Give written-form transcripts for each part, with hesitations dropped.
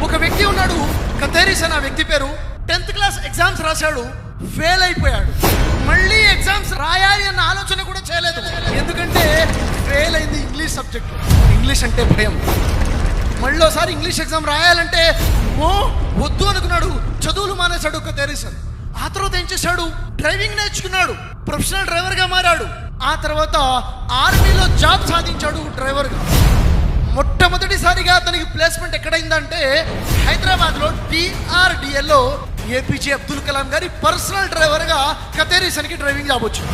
ఒక వ్యక్తి ఉన్నాడు, కతేరిస్ అని ఆ వ్యక్తి పేరు. 10th క్లాస్ ఎగ్జామ్స్ రాశాడు, ఫెయిల్ అయిపోయాడు. మళ్ళీ ఎగ్జామ్స్ రాయాలి అన్న ఆలోచన కూడా చేయలేదు, ఎందుకంటే ఫెయిల్ అయింది ఇంగ్లీష్ సబ్జెక్ట్. ఇంగ్లీష్ అంటే భయం. మళ్ళీసారి ఇంగ్లీష్ ఎగ్జామ్ రాయాలంటే వద్దు అనుకున్నాడు, చదువులు మానేశాడు కతేరిస్. ఆ తర్వాత ఏం చేశాడు, డ్రైవింగ్ నేర్చుకున్నాడు, ప్రొఫెషనల్ డ్రైవర్గా మారాడు. ఆ తర్వాత ఆర్మీలో జాబ్ సాధించాడు డ్రైవర్గా. మొట్టమొదటిసారిగా అతనికి ప్లేస్మెంట్ ఎక్కడైందంటే హైదరాబాద్లో DRDLలో APJ అబ్దుల్ కలాం గారి పర్సనల్ డ్రైవర్గా కతేరిసన్కి డ్రైవింగ్ జాబ్ వచ్చింది.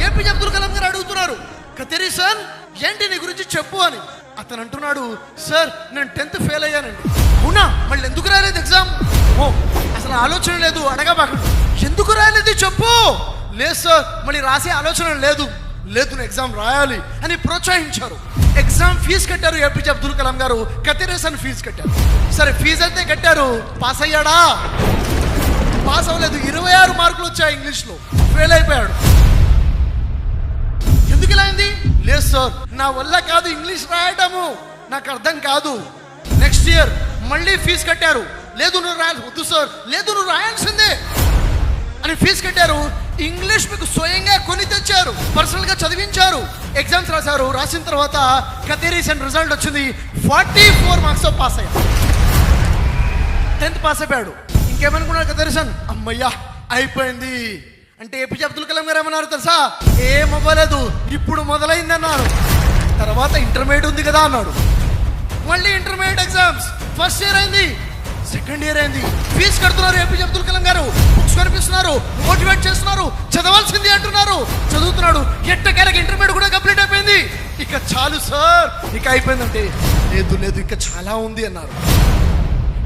APJ అబ్దుల్ కలాం గారు అడుగుతున్నారు, కతేరిసన్ ఏంటి నీ గురించి చెప్పు అని. అతను అంటున్నాడు, సార్ నేను 10th ఫెయిల్ అయ్యానండి. అవునా, మళ్ళీ ఎందుకు రాలేదు ఎగ్జామ్? అసలు ఆలోచన లేదు, అడగబాకండి. ఎందుకు రాలేదు చెప్పు. లేదు సార్, మళ్ళీ రాసే ఆలోచన లేదు. నేను ఎగ్జామ్ రాయాలి అని ప్రోత్సహించారు. ఎగ్జామ్ ఫీజు కట్టారు APJ అబ్దుల్ కలాం గారు, కతేరిసన్ ఫీజు కట్టారు. సరే ఫీజు అయితే కట్టారు, పాస్ అయ్యాడా? పాస్ అవ్వలేదు. 26 మార్కులు వచ్చాయి ఇంగ్లీష్లో, ఫెయిల్ అయిపోయాడు. ఎందుకు ఇలా అయింది? లేదు సార్, నా వల్ల కాదు ఇంగ్లీష్ రాయటము, నాకు అర్థం కాదు. నెక్స్ట్ ఇయర్ మళ్ళీ ఫీజు కట్టారు. లేదు నువ్వు రాయాలి. వద్దు సార్, లేదు నువ్వు రాయాల్సిందే అని ఫీజు కట్టారు. ఇంగ్లీష్ మీకు స్వయంగా కొని తెచ్చారు, పర్సనల్గా చదివించారు. ఎగ్జామ్స్ రాశారు. రాసిన తర్వాత కతేరిసన్ రిజల్ట్ వచ్చింది, 44 మార్క్స్ పాస్ అయ్యాడు. 10th పాస్ అయిపోయాడు. ఇంకేమనుకున్నాడు కతేరిసన్, అమ్మయ్యా అయిపోయింది అంటే. APJ అబ్దుల్ కలాం గారు ఏమన్నారు తెలుసా, ఏం అవ్వలేదు, ఇప్పుడు మొదలైంది అన్నారు. తర్వాత ఇంటర్మీడియట్ ఉంది కదా అన్నాడు. మళ్ళీ ఇంటర్మీడియట్ ఎగ్జామ్స్, ఫస్ట్ ఇయర్ అయింది, సెకండ్ ఇయర్ అయింది. ఫీజు కడుతున్నారు APJ అబ్దుల్ కలాం గారు, బుక్స్ కనిపిస్తున్నారు, మోటివేట్ చేస్తున్నారు, చదవాల్సింది అంటున్నారు. చదువుతున్నాడు. ఎట్టకేలకు ఇంటర్మీడియట్ కూడా కంప్లీట్ అయిపోయింది. ఇక చాలు సార్, ఇక అయిపోయిందంటే లేదు లేదు ఇంకా చాలా ఉంది అన్నారు.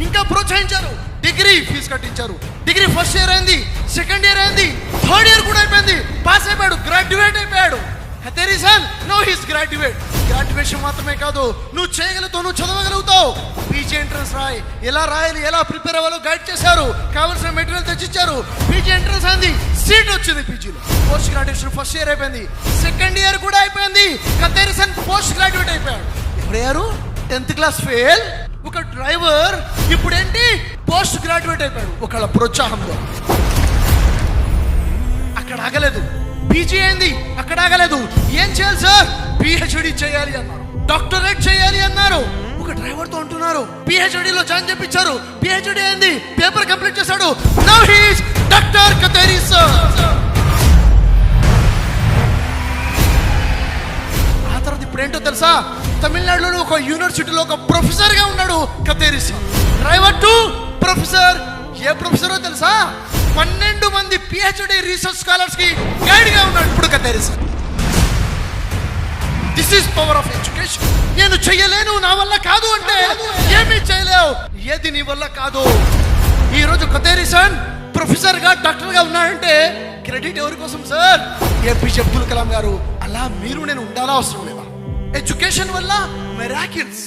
ఇంకా ప్రోత్సహించారు. డిగ్రీ ఫీజు కట్టించారు. డిగ్రీ ఫస్ట్ ఇయర్ అయింది, సెకండ్ ఇయర్ అయింది, థర్డ్ ఇయర్ కూడా అయిపోయింది. పాస్ అయిపోయాడు, గ్రాడ్యుయేట్ అయిపోయాడు. కతేరిసన్ నో హిస్ గ్రాడ్యుయేట్. గ్రాడ్యుయేషన్ మాత్రమే కాదు, నువ్వు చేయగలుగుతావు, నువ్వు చదవగలుగుతావు. PG ఎంట్రన్స్ రాయి, ఎలా రాయాలి, ఎలా ప్రిపేర్ అవ్వాలో గైడ్ చేశారు, కావాల్సిన మెటీరియల్ తెచ్చిచ్చారు. PG ఎంట్రన్స్ అయింది, సీట్ వచ్చింది PGలో. పోస్ట్ గ్రాడ్యుయేషన్ ఫస్ట్ ఇయర్ అయిపోయింది, సెకండ్ ఇయర్ కూడా అయిపోయింది. కతేరిసన్ పోస్ట్ గ్రాడ్యుయేట్ అయిపోయాడు. ఎప్పుడయ్యారు? 10th క్లాస్ ఫెయిల్, ఒక డ్రైవర్ ఇప్పుడు ఏంటి పోస్ట్ గ్రాడ్యుయేట్ అయిపోయాడు ఒకళ్ళ ప్రోత్సాహంలో. అక్కడ ఆగలేదు. PG అయింది, అక్కడ ఆగలేదు. ఏం చేయాలి సార్? PhD చేయాలి అన్నారు, డాక్టరేట్ చేయాలి అన్నారు. ఒక డ్రైవర్తో అంటున్నారు, PhDలో జాయిన్ చేయించారు. PhD అయింది, పేపర్ కంప్లీట్ చేశాడు. Now he is doctor Kathiresan. ఆ తర్వాత ఇప్పుడు ఏంటో తెలుసా, తమిళనాడులో ఒక యూనివర్సిటీలో ఒక ప్రొఫెసర్గా ఉన్నాడు కతేరిసన్. Driver to professor. ఏ ప్రొఫెసరో తెలుసా? 12 మంది PhD రీసెర్చ్ స్కాలర్స్ కి గైడ్ గా ఉన్నాడు ఇప్పుడు Kathiresan. This is power of education. నేను చెయ్యలేను, నా వల్ల కాదు అంటే ఏమీ చేయలేవు. ఏది నీ వల్ల కాదు. ఈ రోజు కతేరిసన్ ప్రొఫెసర్ గా, డాక్టర్ గా ఉన్నాడంటే క్రెడిట్ ఎవరి కోసం సార్? APJ అబ్దుల్ కలాం గారు. అలా మీరు నేను ఉండాలా అవసరం లేదా? ఎడ్యుకేషన్ వల్ల మిరాకిల్స్,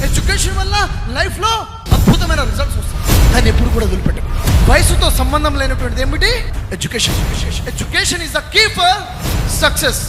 ఎడ్యుకేషన్ వల్ల లైఫ్ లో అద్భుతమైన రిజల్ట్స్ వస్తాయి. దాన్ని ఎప్పుడు కూడా వదిలిపెట్టండి. వయసుతో సంబంధం లేనటువంటిది ఏమిటి? Education. Education is the key for success.